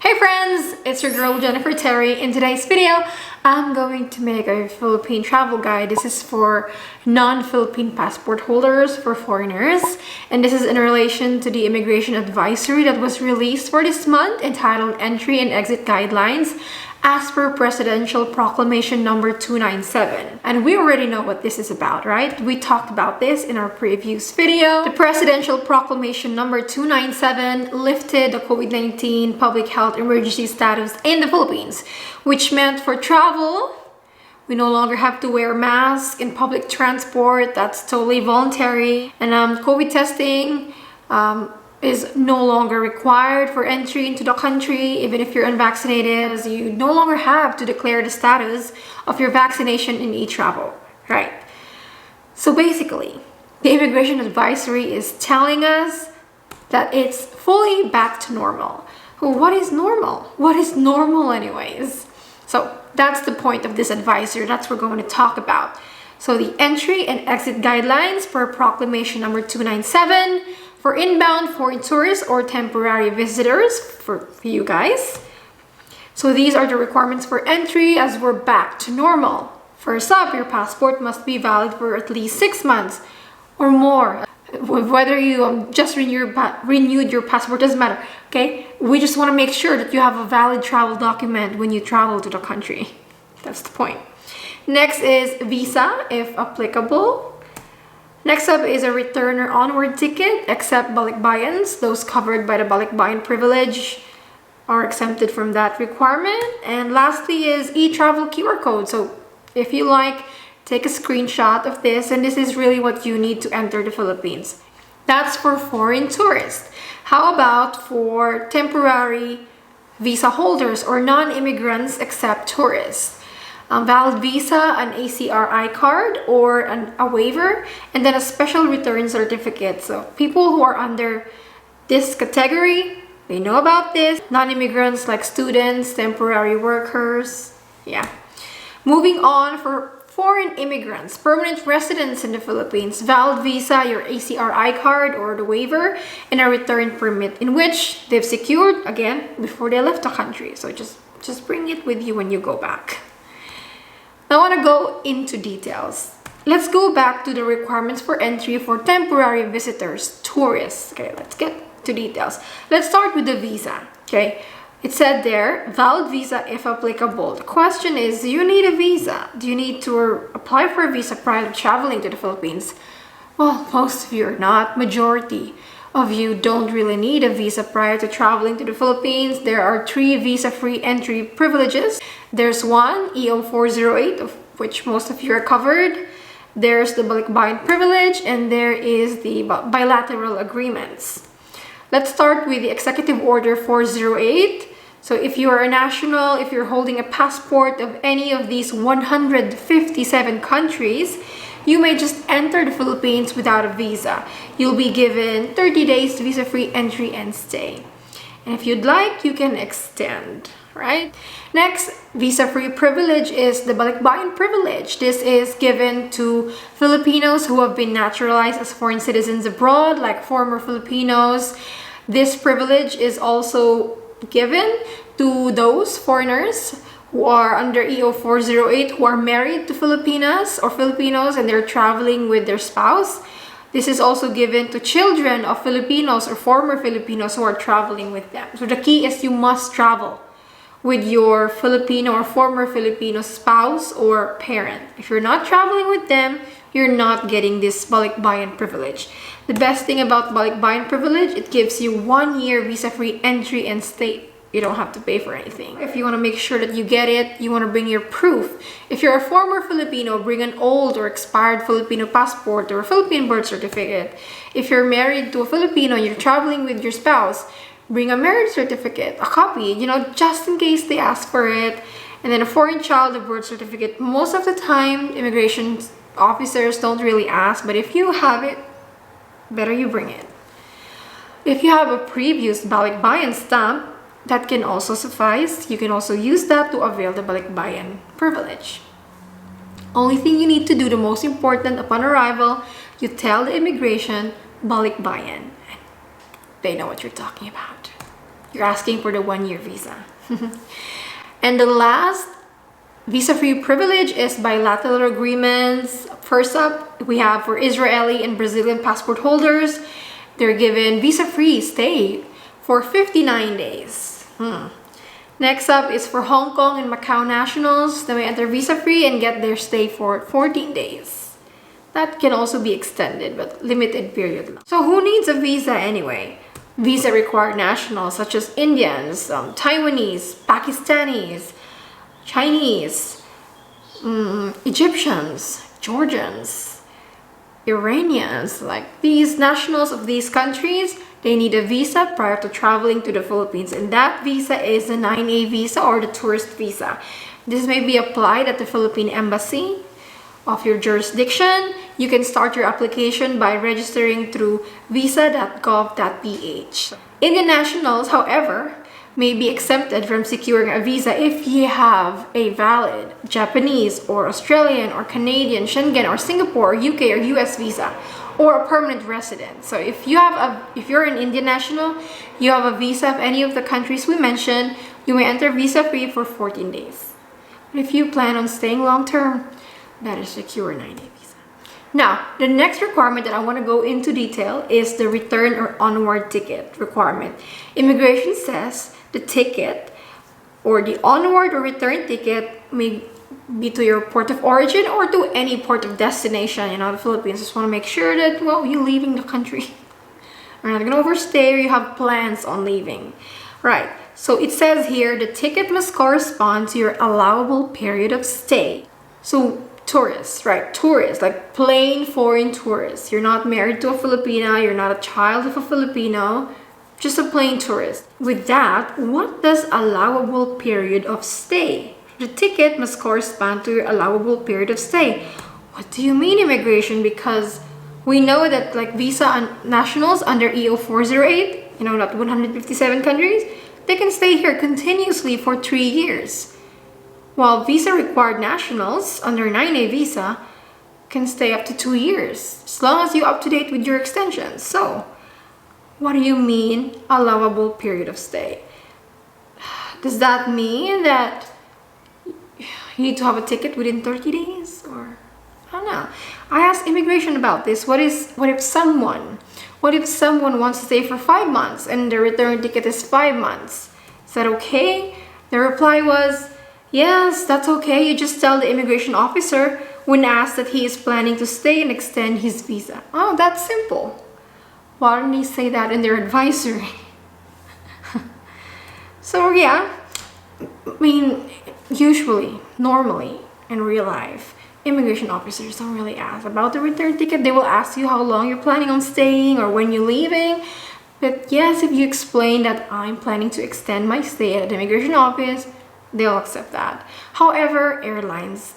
Hey friends, it's your girl Jennifer Terri. In today's video, I'm going to make a Philippine travel guide. This is for non-Philippine passport holders, for foreigners. And this is in relation to the immigration advisory that was released for this month entitled Entry and Exit Guidelines as per Presidential Proclamation number 297. And we already know what this is about, right? We talked about this in our previous video. The Presidential Proclamation number 297 lifted the COVID-19 public health emergency status in the Philippines, which meant for travel, we no longer have to wear masks in public transport. That's totally voluntary. And COVID testing is no longer required for entry into the country, even if you're unvaccinated, as you no longer have to declare the status of your vaccination in e-travel, right? So basically, the immigration advisory is telling us that it's fully back to normal. Well, what is normal? What is normal anyways? So that's the point of this advisory. That's what we're going to talk about. So the entry and exit guidelines per proclamation number 297 for inbound foreign tourists or temporary visitors for you guys. So these are the requirements for entry as we're back to normal. First up, your passport must be valid for at least 6 months or more. Whether you just renewed your passport, doesn't matter, okay? We just want to make sure that you have a valid travel document when you travel to the country. That's the point. Next is visa, if applicable. Next up is a return or onward ticket, except balikbayans. Those covered by the balikbayan privilege are exempted from that requirement. And lastly is e-travel QR code. So if you like, take a screenshot of this, and this is really what you need to enter the Philippines. That's for foreign tourists. How about for temporary visa holders or non-immigrants except tourists? Valid visa, an ACRI card, or a waiver, and then a special return certificate. So people who are under this category, they know about this. Non-immigrants like students, temporary workers, yeah. Moving on, for foreign immigrants, permanent residents in the Philippines, valid visa, your ACRI card or the waiver, and a return permit in which they've secured, again, before they left the country. So just bring it with you when you go back. I want to go into details. Let's go back to the requirements for entry for temporary visitors, tourists. Okay, let's get to details. Let's start with the visa. Okay, it said there, valid visa if applicable. The question is, do you need a visa? Do you need to apply for a visa prior to traveling to the Philippines? Well, most of you are not. Majority of you don't really need a visa prior to traveling to the Philippines. There are 3 visa-free entry privileges. There's one, EO408, of which most of you are covered. There's the balikbayan privilege, and there is the bilateral agreements. Let's start with the Executive Order 408. So if you are a national, if you're holding a passport of any of these 157 countries, you may just enter the Philippines without a visa. You'll be given 30 days visa-free entry and stay. And if you'd like, you can extend, right? Next, visa-free privilege is the balikbayan privilege. This is given to Filipinos who have been naturalized as foreign citizens abroad, like former Filipinos. This privilege is also given to those foreigners who are under EO408 who are married to Filipinas or Filipinos and they're traveling with their spouse. This is also given to children of Filipinos or former Filipinos who are traveling with them. So the key is you must travel with your Filipino or former Filipino spouse or parent. If you're not traveling with them, you're not getting this balikbayan privilege. The best thing about balikbayan privilege, it gives you 1 year visa-free entry and stay. You don't have to pay for anything. If you want to make sure that you get it, you want to bring your proof. If you're a former Filipino, bring an old or expired Filipino passport or a Philippine birth certificate. If you're married to a Filipino and you're traveling with your spouse, bring a marriage certificate, a copy, just in case they ask for it. And then a foreign child, a birth certificate. Most of the time, immigration officers don't really ask, but if you have it, better you bring it. If you have a previous balikbayan stamp, that can also suffice. You can also use that to avail the balikbayan privilege. Only thing you need to do, the most important upon arrival, you tell the immigration balikbayan. They know what you're talking about. you're asking for the 1-year visa. And the last visa-free privilege is bilateral agreements. First up, we have for Israeli and Brazilian passport holders. They're given visa-free stay for 59 days. Next up is for Hong Kong and Macau nationals. They may enter visa-free and get their stay for 14 days. That can also be extended, but limited period. So who needs a visa anyway? Visa-required nationals such as Indians, Taiwanese, Pakistanis, Chinese, Egyptians, Georgians, Iranians, like these nationals of these countries, they need a visa prior to traveling to the Philippines, and that visa is the 9A visa or the tourist visa. This may be applied at the Philippine Embassy of your jurisdiction. You can start your application by registering through visa.gov.ph. Indian nationals, however, may be exempted from securing a visa if you have a valid Japanese or Australian or Canadian, Schengen or Singapore, UK or US visa, or a permanent resident. So if you're an Indian national, you have a visa of any of the countries we mentioned, you may enter visa-free for 14 days. But if you plan on staying long-term, that is secure 9-day visa. Now, the next requirement that I want to go into detail is the return or onward ticket requirement. Immigration says the ticket or the onward or return ticket may be to your port of origin or to any port of destination. The Philippines just want to make sure that, well, you're leaving the country. You're not going to overstay or you have plans on leaving. Right, so it says here the ticket must correspond to your allowable period of stay. So tourists, right? Tourists, like plain foreign tourists. You're not married to a Filipina, you're not a child of a Filipino, just a plain tourist. With that, what does allowable period of stay? The ticket must correspond to your allowable period of stay. What do you mean, immigration? Because we know that like visa nationals under EO 408, not 157 countries, they can stay here continuously for 3 years. While visa-required nationals under 9A visa can stay up to 2 years, as long as you're up to date with your extensions. So, what do you mean allowable period of stay? Does that mean that you need to have a ticket within 30 days? Or, I don't know. I asked immigration about this. What if someone wants to stay for 5 months and the return ticket is 5 months? Is that okay? The reply was, yes, that's okay. You just tell the immigration officer when asked that he is planning to stay and extend his visa. Oh, that's simple. Why didn't he say that in their advisory? So yeah, normally in real life, immigration officers don't really ask about the return ticket. They will ask you how long you're planning on staying or when you're leaving. But yes, if you explain that I'm planning to extend my stay at the immigration office, they'll accept that. However, airlines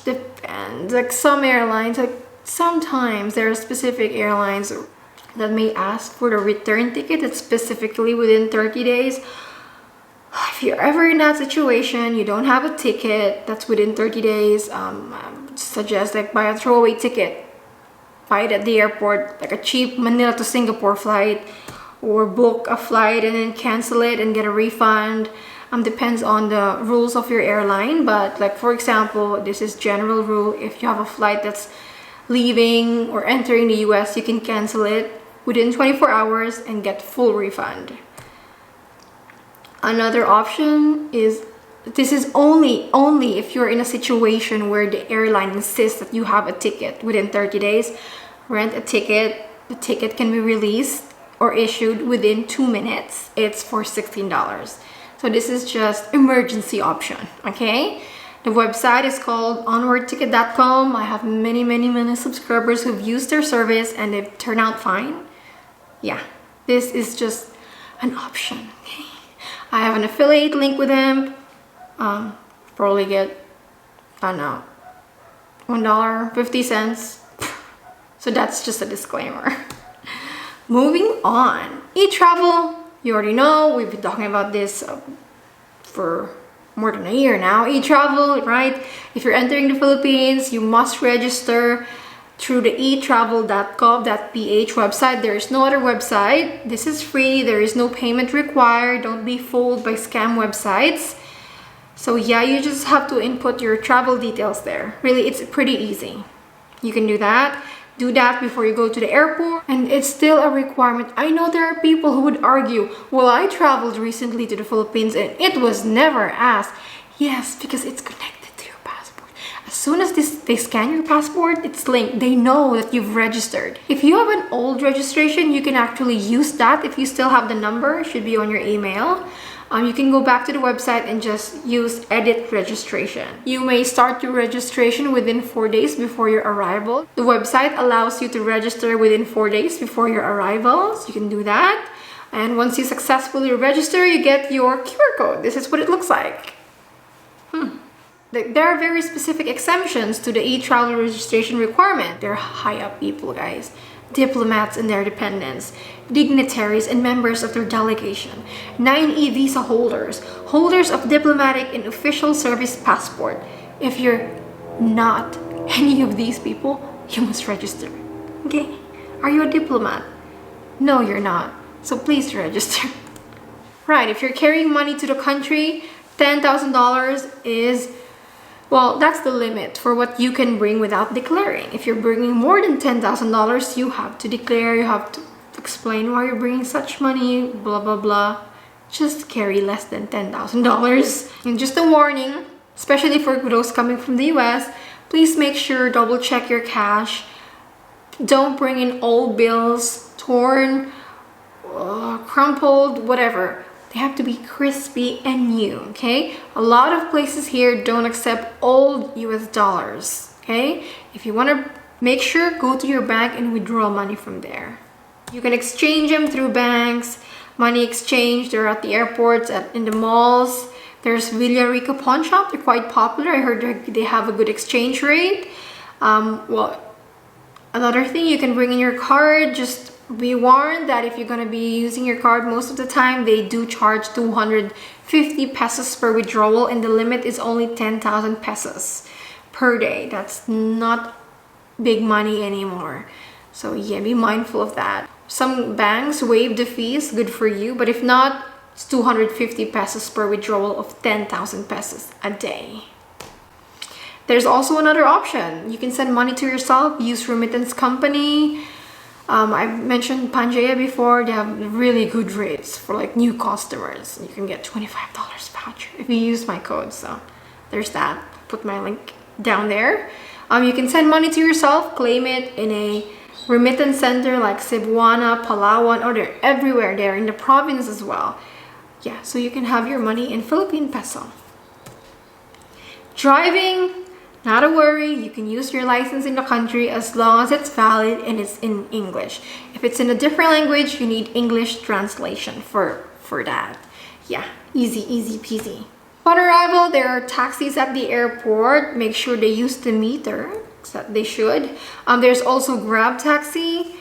depend. Like some airlines, sometimes there are specific airlines that may ask for the return ticket that's specifically within 30 days. If you're ever in that situation, you don't have a ticket that's within 30 days, I would suggest buy a throwaway ticket. Buy it at the airport, like a cheap Manila to Singapore flight, or book a flight and then cancel it and get a refund. Depends on the rules of your airline, but for example, this is general rule. If you have a flight that's leaving or entering the US, you can cancel it within 24 hours and get full refund. Another option is, this is only if you're in a situation where the airline insists that you have a ticket within 30 days, rent a ticket. The ticket can be released or issued within 2 minutes. It's for $16. So this is just emergency option, okay? The website is called onwardticket.com. I have many subscribers who've used their service and they've turned out fine. Yeah, this is just an option, okay? I have an affiliate link with them. Probably get, I don't know, $1.50. So that's just a disclaimer. Moving on. E-travel, you already know, we've been talking about this for more than a year now. E-travel, right? If you're entering the Philippines, you must register through the etravel.gov.ph website. There is no other website. This is free. There is no payment required. Don't be fooled by scam websites. So yeah, you just have to input your travel details there. Really, it's pretty easy. You can do that. Do that before you go to the airport, and it's still a requirement. I know there are people who would argue, well, I traveled recently to the Philippines and it was never asked. Yes, because it's connected to your passport. As soon as they scan your passport, it's linked. They know that you've registered. If you have an old registration, you can actually use that. If you still have the number, it should be on your email. You can go back to the website and just use edit registration. You may start your registration within 4 days before your arrival. The website allows you to register within 4 days before your arrival, so you can do that. And once you successfully register, you get your QR code. This is what it looks like. There are very specific exemptions to the e-travel registration requirement. They're high up people, guys. Diplomats and their dependents, dignitaries and members of their delegation, 9E visa holders, holders of diplomatic and official service passport. If you're not any of these people, you must register. Okay? Are you a diplomat? No, you're not. So please register. Right, if you're carrying money to the country, $10,000 is, well, that's the limit for what you can bring without declaring. If you're bringing more than $10,000, you have to declare, you have to explain why you're bringing such money, blah, blah, blah. Just carry less than $10,000. And just a warning, especially for those coming from the US, please make sure double check your cash. Don't bring in old bills, torn, crumpled, whatever. They have to be crispy and new, okay? A lot of places here don't accept old US dollars, okay? If you want to make sure, go to your bank and withdraw money from there. You can exchange them through banks, money exchange, they're at the airports, in the malls. There's Villarica Pawn Shop, they're quite popular. I heard they have a good exchange rate. Well, another thing, you can bring in your card. Just be warned that if you're going to be using your card most of the time, they do charge 250 pesos per withdrawal, and the limit is only 10,000 pesos per day. That's not big money anymore. So yeah, be mindful of that. Some banks waive the fees, good for you, but if not, it's 250 pesos per withdrawal of 10,000 pesos a day. There's also another option. You can send money to yourself, use remittance company. I've mentioned Pangaea before. They have really good rates for like new customers. You can get $25 voucher if you use my code. So there's that. Put my link down there. You can send money to yourself, claim it in a remittance center like Cebuana, Palawan, or they're everywhere. They're in the province as well. Yeah, so you can have your money in Philippine peso. Driving, not a worry. You can use your license in the country as long as it's valid and it's in English. If it's in a different language, you need English translation for that. Yeah, easy peasy. Upon arrival, there are taxis at the airport. Make sure they use the meter, so they should. There's also Grab taxi.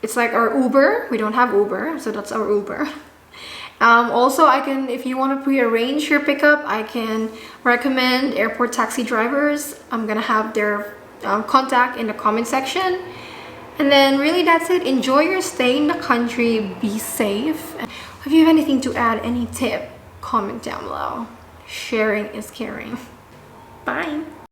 It's like our Uber. We don't have Uber, so that's our Uber. Also, if you want to pre-arrange your pickup, I can recommend airport taxi drivers. I'm gonna have their contact in the comment section. And then really that's it. Enjoy your stay in the country. Be safe. If you have anything to add, any tip, comment down below. Sharing is caring. Bye.